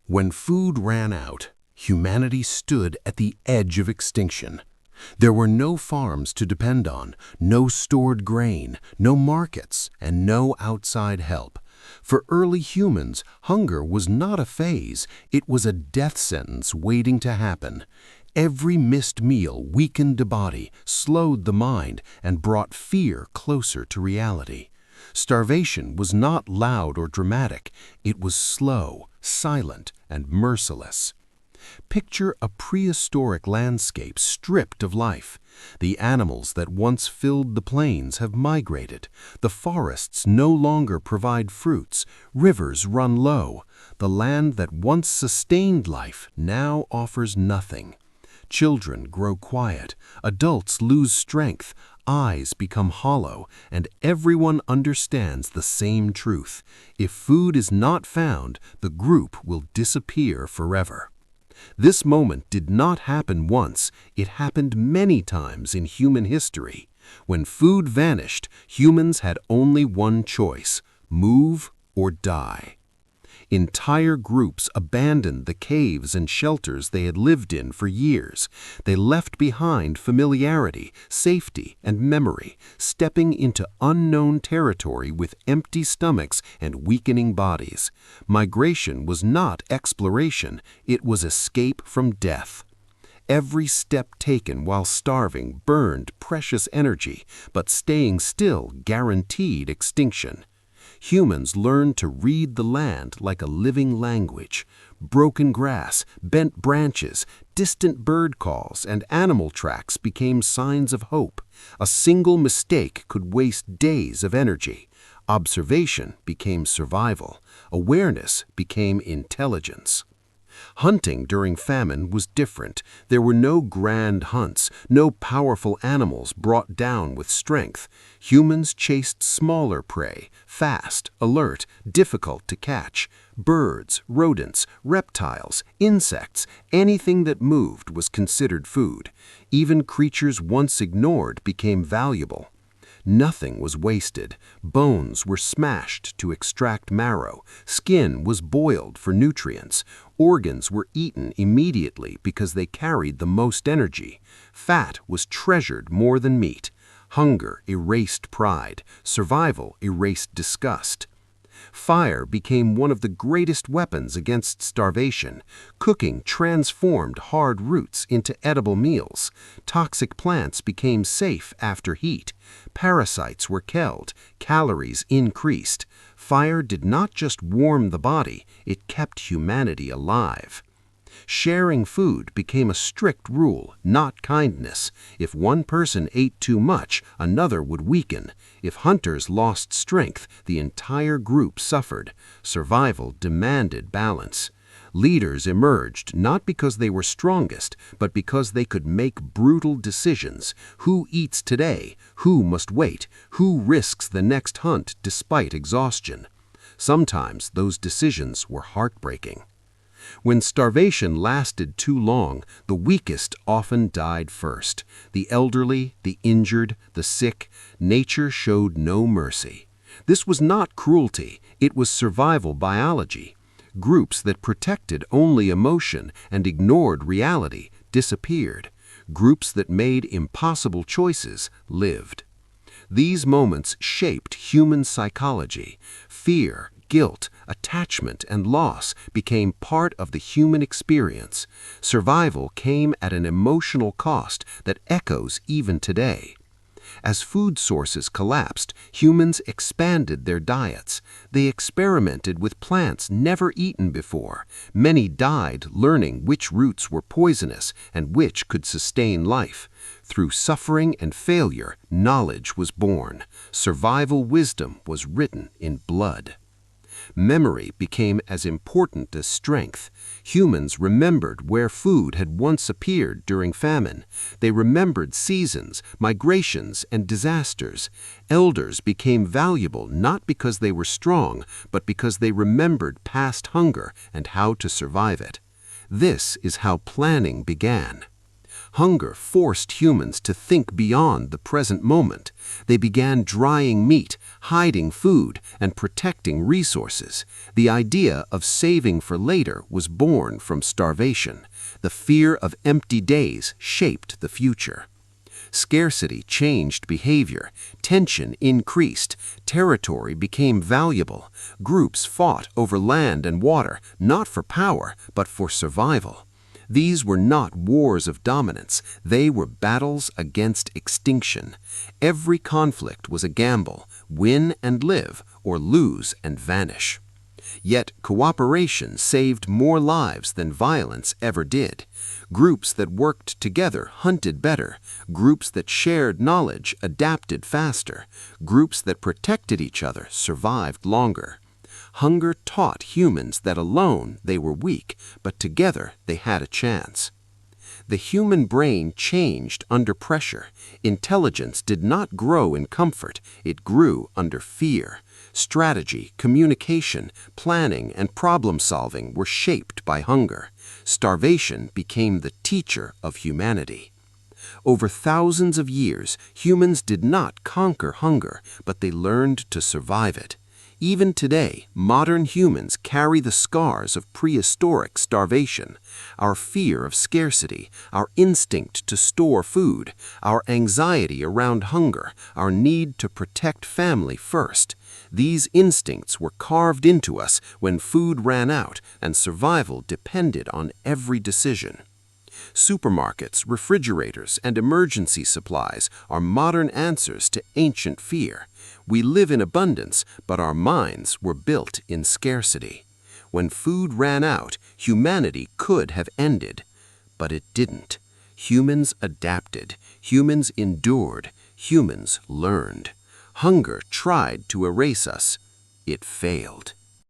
When food ran out, humanity stood at the edge of extinction. There were no farms to depend on, no stored grain, no markets, and no outside help. For early humans, hunger was not a phase, it was a death sentence waiting to happen. Every missed meal weakened the body, slowed the mind, and brought fear closer to reality. Starvation was not loud or dramatic, it was slow, silent, and merciless. Picture a prehistoric landscape stripped of life. The animals that once filled the plains have migrated. The forests no longer provide fruits. Rivers run low. The land that once sustained life now offers nothing. Children grow quiet. Adults lose strength. Eyes become hollow, and everyone understands the same truth. If food is not found, the group will disappear forever. This moment did not happen once, it happened many times in human history. When food vanished, humans had only one choice: move or die. Entire groups abandoned the caves and shelters they had lived in for years. They left behind familiarity, safety, and memory, stepping into unknown territory with empty stomachs and weakening bodies. Migration was not exploration, it was escape from death. Every step taken while starving burned precious energy, but staying still guaranteed extinction. Humans learned to read the land like a living language. Broken grass, bent branches, distant bird calls, and animal tracks became signs of hope. A single mistake could waste days of energy. Observation became survival. Awareness became intelligence. Hunting during famine was different. There were no grand hunts, no powerful animals brought down with strength. Humans chased smaller prey, fast, alert, difficult to catch. Birds, rodents, reptiles, insects, anything that moved was considered food. Even creatures once ignored became valuable. Nothing was wasted. Bones were smashed to extract marrow. Skin was boiled for nutrients. Organs were eaten immediately because they carried the most energy. Fat was treasured more than meat. Hunger erased pride. Survival erased disgust. Fire became one of the greatest weapons against starvation. Cooking transformed hard roots into edible meals. Toxic plants became safe after heat. Parasites were killed. Calories increased. Fire did not just warm the body, it kept humanity alive. Sharing food became a strict rule, not kindness. If one person ate too much, another would weaken. If hunters lost strength, the entire group suffered. Survival demanded balance. Leaders emerged not because they were strongest, but because they could make brutal decisions. Who eats today? Who must wait? Who risks the next hunt despite exhaustion? Sometimes those decisions were heartbreaking. When starvation lasted too long, the weakest often died first. The elderly, the injured, the sick, nature showed no mercy. This was not cruelty, it was survival biology. Groups that protected only emotion and ignored reality disappeared. Groups that made impossible choices lived. These moments shaped human psychology. Fear, guilt, attachment, and loss became part of the human experience. Survival came at an emotional cost that echoes even today. As food sources collapsed, humans expanded their diets. They experimented with plants never eaten before. Many died learning which roots were poisonous and which could sustain life. Through suffering and failure, knowledge was born. Survival wisdom was written in blood. Memory became as important as strength. Humans remembered where food had once appeared during famine. They remembered seasons, migrations, and disasters. Elders became valuable not because they were strong, but because they remembered past hunger and how to survive it. This is how planning began. Hunger forced humans to think beyond the present moment. They began drying meat, hiding food, and protecting resources. The idea of saving for later was born from starvation. The fear of empty days shaped the future. Scarcity changed behavior, tension increased, territory became valuable, groups fought over land and water, not for power, but for survival. These were not wars of dominance, they were battles against extinction. Every conflict was a gamble, win and live, or lose and vanish. Yet cooperation saved more lives than violence ever did. Groups that worked together hunted better. Groups that shared knowledge adapted faster. Groups that protected each other survived longer. Hunger taught humans that alone they were weak, but together they had a chance. The human brain changed under pressure. Intelligence did not grow in comfort, it grew under fear. Strategy, communication, planning, and problem-solving were shaped by hunger. Starvation became the teacher of humanity. Over thousands of years, humans did not conquer hunger, but they learned to survive it. Even today, modern humans carry the scars of prehistoric starvation. Our fear of scarcity, our instinct to store food, our anxiety around hunger, our need to protect family first. These instincts were carved into us when food ran out and survival depended on every decision. Supermarkets, refrigerators, and emergency supplies are modern answers to ancient fear. We live in abundance, but our minds were built in scarcity. When food ran out, humanity could have ended, but it didn't. Humans adapted, humans endured, humans learned. Hunger tried to erase us. It failed.